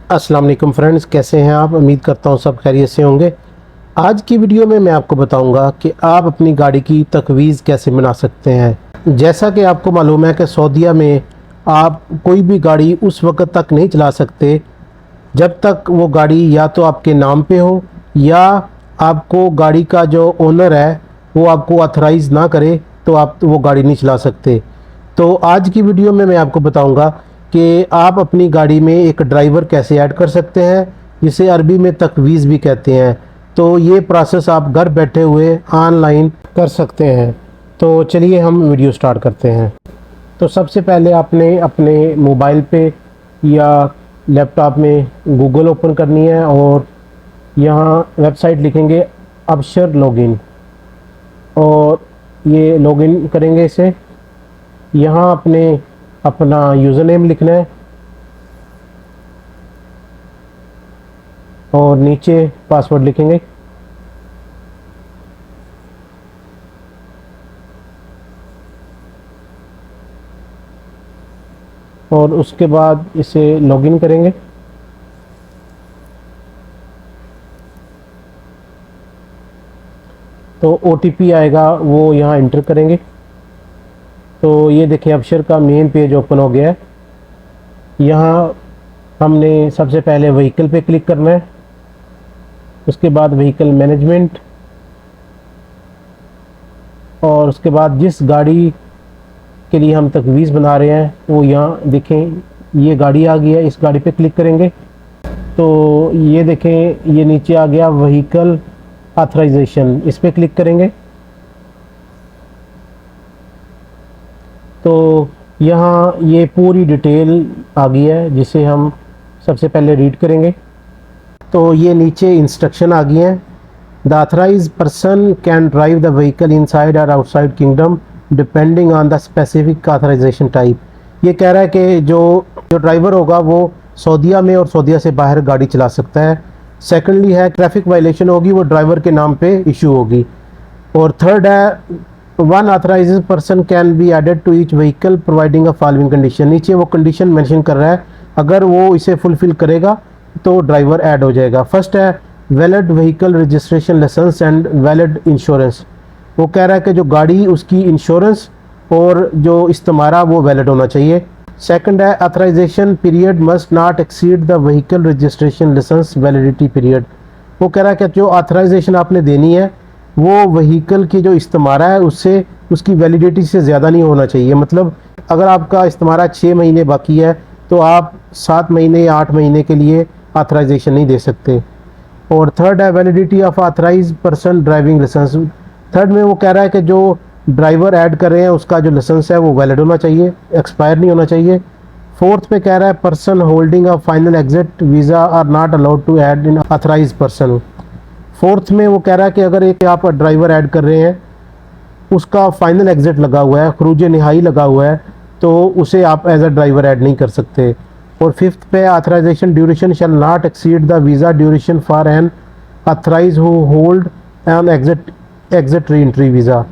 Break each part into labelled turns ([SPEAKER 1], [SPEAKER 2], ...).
[SPEAKER 1] अस्सलाम वालेकुम फ्रेंड्स, कैसे हैं आप। उम्मीद करता हूँ सब खैरियत से होंगे। आज की वीडियो में मैं आपको बताऊंगा कि आप अपनी गाड़ी की तकवीज़ कैसे बना सकते हैं। जैसा कि आपको मालूम है कि सऊदीया में आप कोई भी गाड़ी उस वक्त तक नहीं चला सकते जब तक वो गाड़ी या तो आपके नाम पे हो या आपको गाड़ी का जो ओनर है वो आपको ऑथराइज़ ना करे, तो आप वो गाड़ी नहीं चला सकते। तो आज की वीडियो में मैं आपको बताऊंगा कि आप अपनी गाड़ी में एक ड्राइवर कैसे ऐड कर सकते हैं, जिसे अरबी में तकवीज़ भी कहते हैं। तो ये प्रोसेस आप घर बैठे हुए ऑनलाइन कर सकते हैं। तो चलिए हम वीडियो स्टार्ट करते हैं। तो सबसे पहले आपने अपने मोबाइल पे या लैपटॉप में गूगल ओपन करनी है और यहाँ वेबसाइट लिखेंगे अबशर लॉगिन, और ये लॉगिन करेंगे इसे। यहाँ अपना यूज़र नेम लिखना है और नीचे पासवर्ड लिखेंगे। और उसके बाद इसे लॉगिन करेंगे। तो OTP आएगा, वो यहाँ इंटर करेंगे। तो ये देखिए अबशर का मेन पेज ओपन हो गया है। यहाँ हमने सबसे पहले व्हीकल पे क्लिक करना है, उसके बाद व्हीकल मैनेजमेंट, और उसके बाद जिस गाड़ी के लिए हम तकवीज़ बना रहे हैं वो यहाँ देखें ये गाड़ी आ गई है। इस गाड़ी पे क्लिक करेंगे तो ये देखें ये नीचे आ गया व्हीकल ऑथराइजेशन, इस पे क्लिक करेंगे तो यहाँ ये पूरी डिटेल आ गई है जिसे हम सबसे पहले रीड करेंगे। तो ये नीचे इंस्ट्रक्शन आ गई हैं। The authorised person can drive the vehicle inside और outside kingdom depending on the specific authorisation type. ये कह रहा है कि जो ड्राइवर होगा वो सऊदीया में और सऊदीया से बाहर गाड़ी चला सकता है। सेकेंडली है ट्रैफिक वायलेशन होगी वो ड्राइवर के नाम पे इशू होगी। और थर्ड है one authorised person can be added to each vehicle providing a following condition. नीचे वो कंडीशन मेंशन कर रहा है, अगर वो इसे फुलफिल करेगा तो ड्राइवर ऐड हो जाएगा। फर्स्ट है valid vehicle registration licence and valid insurance. वो कह रहा है कि जो गाड़ी उसकी इंश्योरेंस और जो इस्तेमारा वो वैलिड होना चाहिए। सेकंड है authorisation period must not exceed the vehicle registration licence validity period. वो कह रहा है कि जो ऑथराइजेशन आपने देनी है वो व्हीकल की जो इस्तेमारा है उससे उसकी वैलिडिटी से ज़्यादा नहीं होना चाहिए। मतलब अगर आपका इस्तेमारा 6 महीने बाकी है तो आप 7 महीने या 8 महीने के लिए ऑथराइजेशन नहीं दे सकते। और थर्ड है validity of authorise person driving licence. Third में वो कह रहा है कि जो ड्राइवर ऐड कर रहे हैं उसका जो लाइसेंस है वो वैलिड होना चाहिए, एक्सपायर नहीं होना चाहिए। फोर्थ पे कह रहा है person holding a final exit visa are not allowed to add in authorise person. Fourth में वो कह रहा है कि अगर एक आप ड्राइवर ऐड कर रहे हैं उसका फाइनल एग्जिट लगा हुआ है, खरूज नहाई लगा हुआ है, तो उसे आप एज अ ड्राइवर ऐड नहीं कर सकते। और फिफ्थ पे authorisation duration shall not exceed the visa duration for an authorise who hold an exit re entry visa.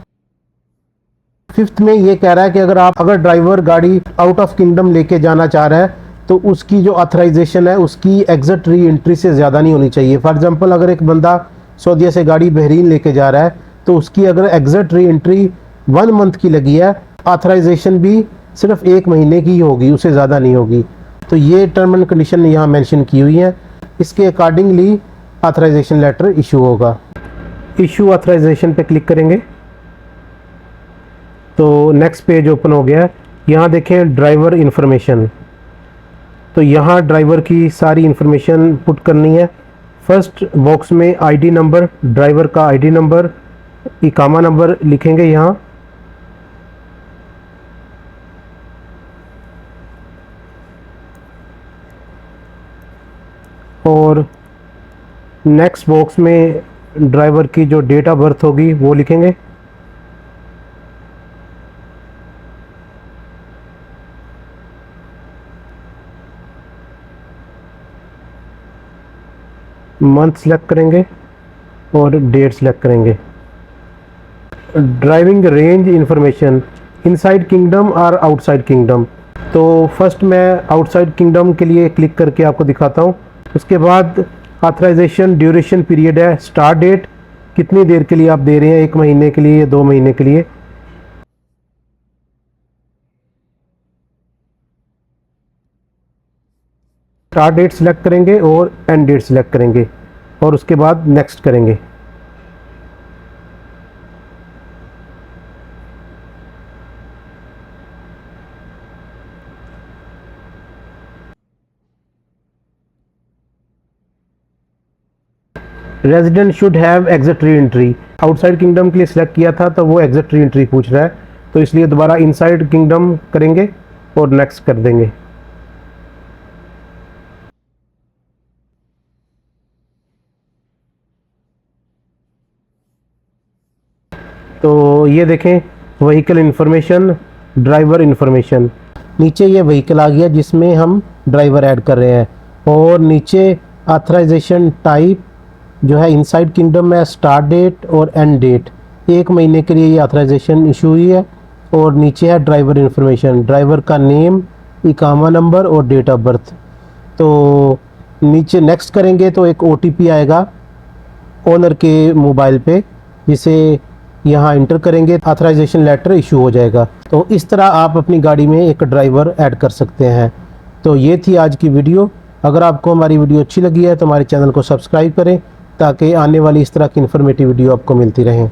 [SPEAKER 1] Fifth में ये कह रहा है कि अगर ड्राइवर गाड़ी आउट ऑफ किंगडम लेके जाना चाह रहा है तो उसकी जो ऑथराइजेशन है उसकी एग्जिट री एंट्री से ज़्यादा नहीं होनी चाहिए। फॉर एग्जांपल अगर एक बंदा सऊदीया से गाड़ी बहरीन लेके जा रहा है तो उसकी अगर एग्जिट री एंट्री 1 मंथ की लगी है, ऑथराइजेशन भी सिर्फ 1 महीने की होगी, उससे ज़्यादा नहीं होगी। तो ये टर्म एंड कंडीशन यहाँ मेंशन की हुई है, इसके अकॉर्डिंगली ऑथराइजेशन लेटर इशू होगा। इशू ऑथराइजेशन पे क्लिक करेंगे तो नेक्स्ट पेज ओपन हो गया। यहाँ देखें ड्राइवर इन्फॉर्मेशन, तो यहाँ ड्राइवर की सारी इन्फॉर्मेशन पुट करनी है। फर्स्ट बॉक्स में आईडी नंबर, ड्राइवर का आईडी नंबर, इकामा नंबर लिखेंगे यहाँ। और नेक्स्ट बॉक्स में ड्राइवर की जो डेट ऑफ बर्थ होगी वो लिखेंगे। मंथ सेलेक्ट करेंगे और डेट सेलेक्ट करेंगे। Driving range information inside kingdom और आउटसाइड किंगडम, तो फर्स्ट मैं आउटसाइड किंगडम के लिए क्लिक करके आपको दिखाता हूँ। उसके बाद ऑथराइजेशन ड्यूरेशन पीरियड है, स्टार्ट डेट कितनी देर के लिए आप दे रहे हैं, 1 महीने के लिए या 2 महीने के लिए। स्टार्ट डेट सिलेक्ट करेंगे और एंड डेट सिलेक्ट करेंगे और उसके बाद नेक्स्ट करेंगे। Resident should have exit re entry, outside kingdom के लिए सिलेक्ट किया था तो वो एग्जिट री एंट्री पूछ रहा है, तो इसलिए दोबारा इनसाइड किंगडम करेंगे और नेक्स्ट कर देंगे। तो ये देखें व्हीकल इन्फॉर्मेशन, ड्राइवर इन्फॉर्मेशन, नीचे ये व्हीकल आ गया जिसमें हम ड्राइवर ऐड कर रहे हैं, और नीचे ऑथराइजेशन टाइप जो है इनसाइड किंगडम में स्टार्ट डेट और एंड डेट, 1 महीने के लिए ये ऑथराइजेशन इशू हुई है, और नीचे है ड्राइवर इन्फॉर्मेशन, ड्राइवर का नेम, इकामा नंबर और डेट ऑफ बर्थ। तो नीचे नेक्स्ट करेंगे तो एक OTP आएगा ओनर के मोबाइल पे, जिसे यहाँ इंटर करेंगे, ऑथराइजेशन लेटर इशू हो जाएगा। तो इस तरह आप अपनी गाड़ी में एक ड्राइवर ऐड कर सकते हैं। तो ये थी आज की वीडियो। अगर आपको हमारी वीडियो अच्छी लगी है तो हमारे चैनल को सब्सक्राइब करें ताकि आने वाली इस तरह की इन्फॉर्मेटिव वीडियो आपको मिलती रहें।